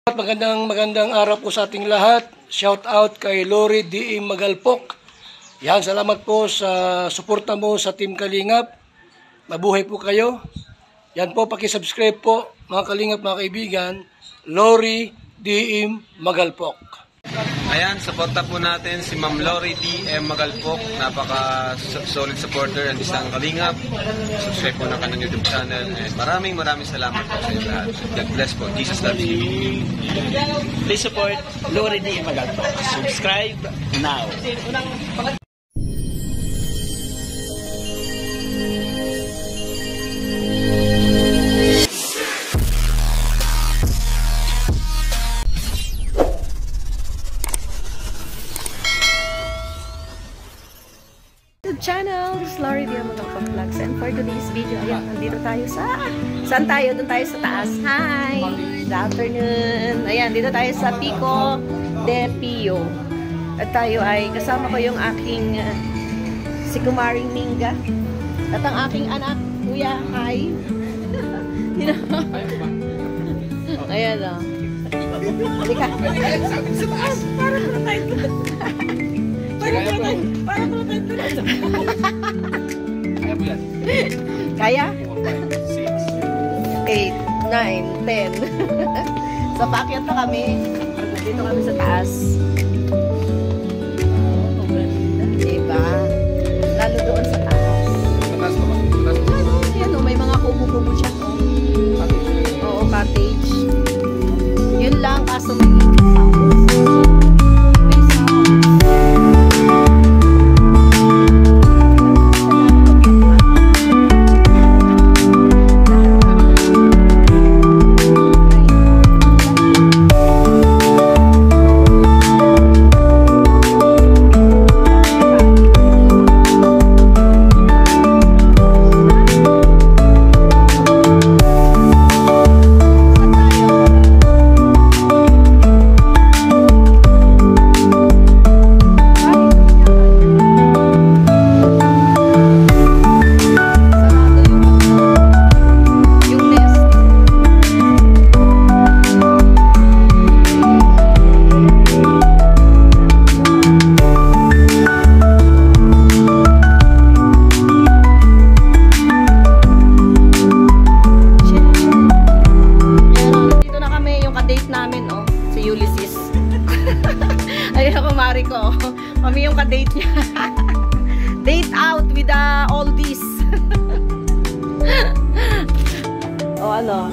Magandang araw po sa ating lahat. Shout out kay Lori D. Magalpok. Yan, salamat po sa suporta mo sa Team Kalingap. Mabuhay po kayo. Yan po, paki-subscribe po mga Kalingap, mga kaibigan. Lori D. Magalpok. Ayan, suporta po natin si Ma'am Lori D. Magalpok. Napaka-solid supporter and isang Kalingap. Subscribe po na kanyang YouTube channel. And maraming salamat po sa inyo lahat. God bless po. Jesus loves you. Please support Lori D. Magalpok. Subscribe now. Channel, this is Lori D. Magalpok Vlogs, and for today's video, ayan, nandito tayo sa, saan tayo? Doon tayo sa taas. Hi! Good afternoon! Ayan, dito tayo sa Pico de Pio. At tayo ay, kasama ko yung aking si Kumaring Minga at ang aking anak, Kuya. Hi! Ayan o. Halika. Para tayo. Kaya? 8, 9, 10. So, paakyat na kami. Dito kami sa taas. Diba? Lalo doon sa taas. Ayan o, may mga kubo-kubo siya. Oo, cottage. Yun lang, kaso may kami yung ka-date niya. Date out with all this. O ano?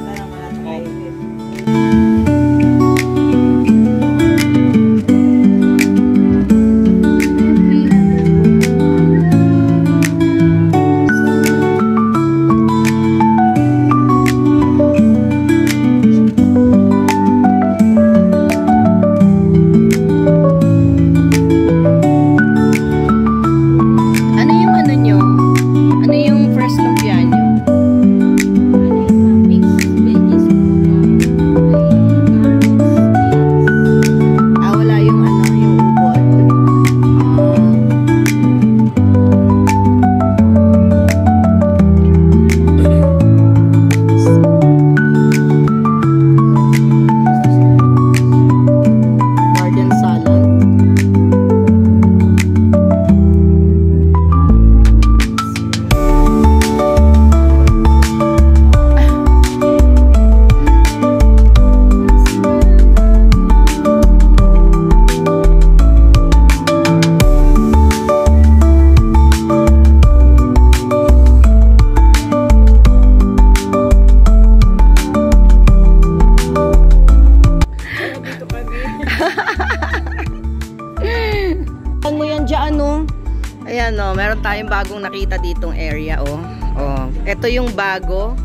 Ayan o, meron tayong bagong nakita ditong area o. Oh, ito yung bago.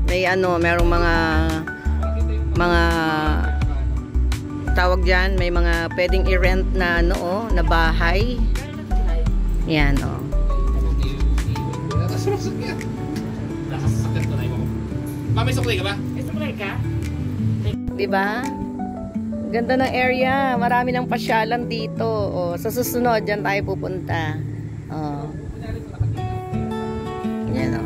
May ano, merong mga tawag diyan, may mga pwedeng i-rent na ano o, na bahay. Yan o. Mami, suklay ka ba? Suklay ka? Diba? Ganda ng area. Marami ng pasyalan dito. O, sa susunod, dyan tayo pupunta. O. Yan o.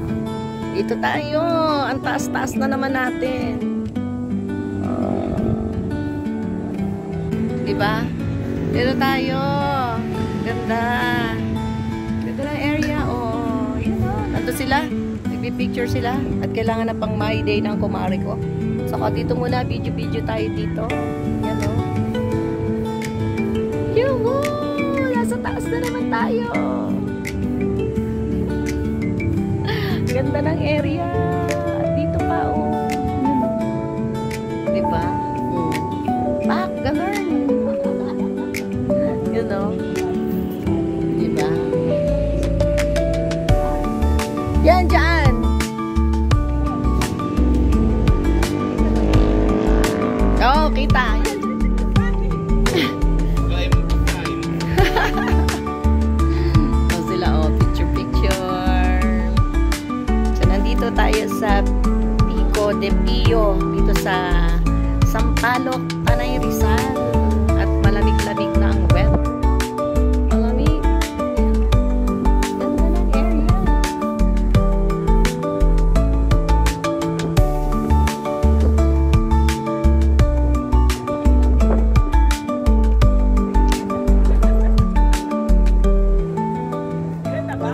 Dito tayo. Ang taas-taas na naman natin. O. ba? Dito tayo. Ganda. Ganda ng area. Oh, yun o. Nandito sila. Nagpipicture sila. At kailangan na pang my day ng kumari ko. Saka dito muna, video-video tayo dito. Yan o. Yuhu! Nasa taas na naman tayo. Ganda ng area. At dito pa o. Diba? Pak, ganun. You know? Diba? Yan, dyan! Oh, kita. Yan. Oh, sila, oh, picture. So, nandito tayo sa Pico de Pio. Dito sa Sampaloc, Tanay Rizal. At malamig-lamig na ang weather. Malamig. Ganda ng area. Ganda ba?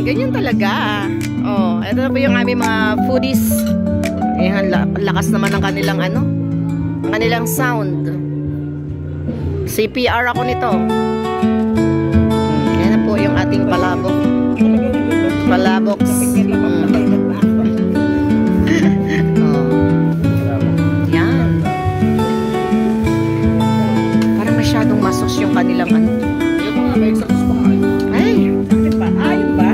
Ganyan talaga. Oh, ito na po yung aming mga foodies. Ayan, lakas naman ng kanilang ano, ang kanilang sound. CPR ako nito. Ayan na po yung ating palabok. Palaboks. Oh. Yan. Parang masyadong masos yung kanilang ano. Ay, bakit ba? Ayun ba?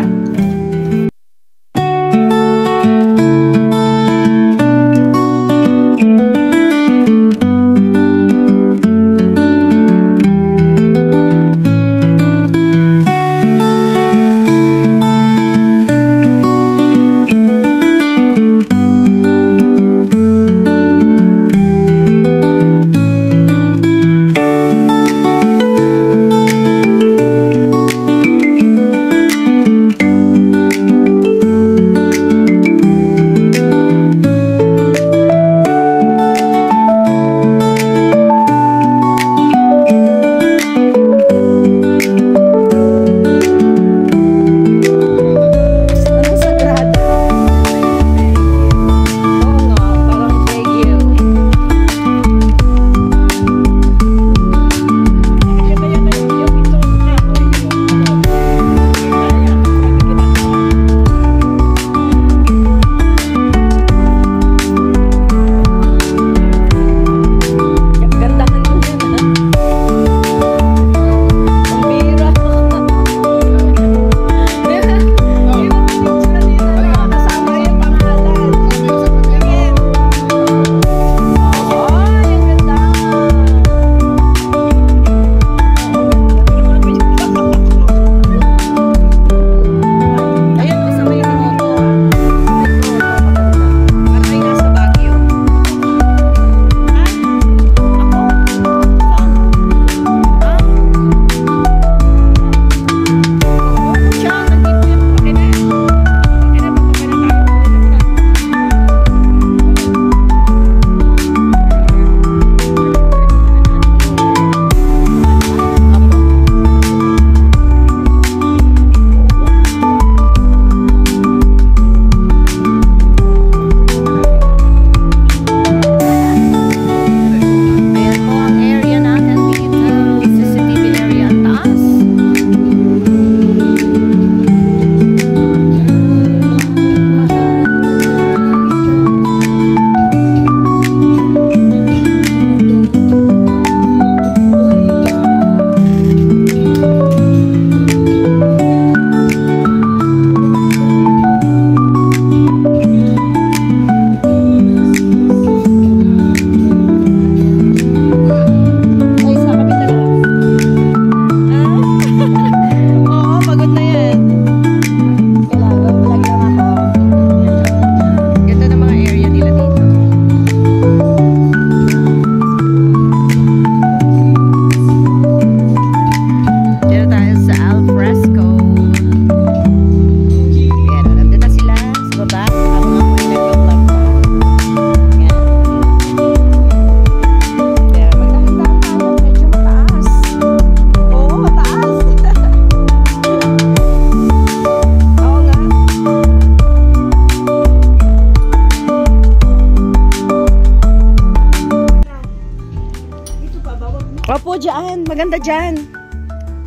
dyan. Maganda dyan.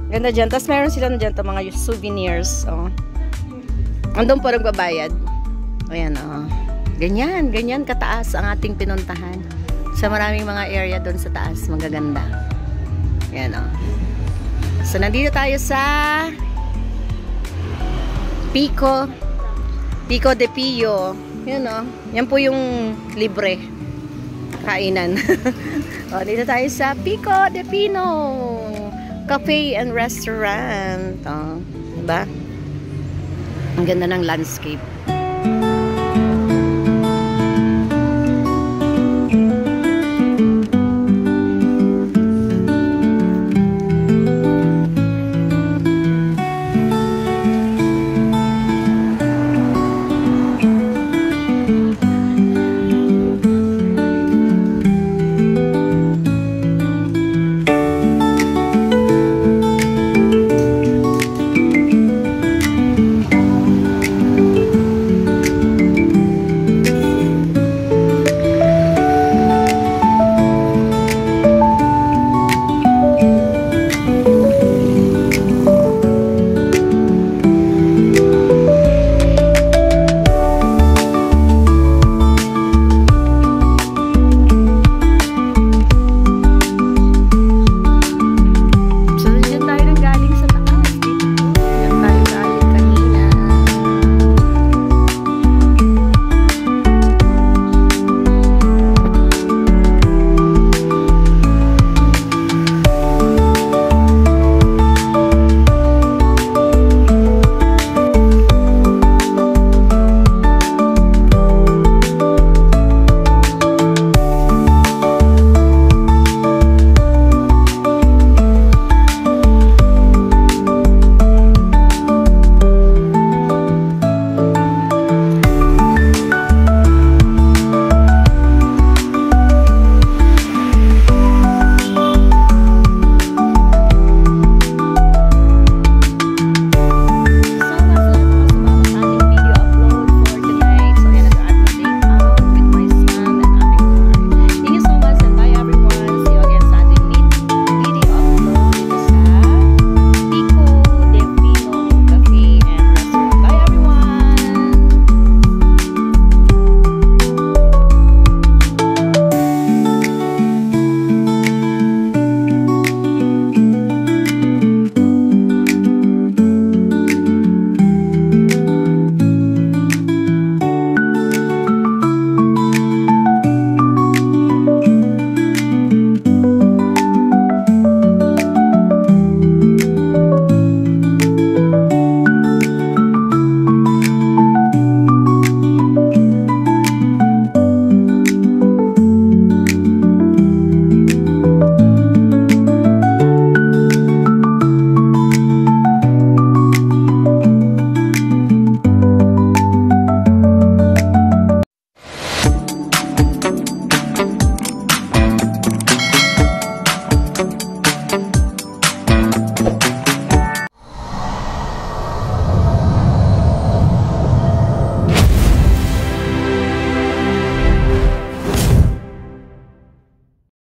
Ganda dyan. Tapos meron sila na dyan mga souvenirs. Oh. Andun po nagbabayad. Ayan, oh. Ganyan. Ganyan kataas ang ating pinuntahan. Sa maraming mga area doon sa taas. Magaganda. Ayan, oh. So, nandito tayo sa Pico de Pio. Yan, oh. Yan po yung libre kainan. O, dito tayo sa Pico de Pino Cafe and Restaurant. O, diba? Ang ganda ng landscape.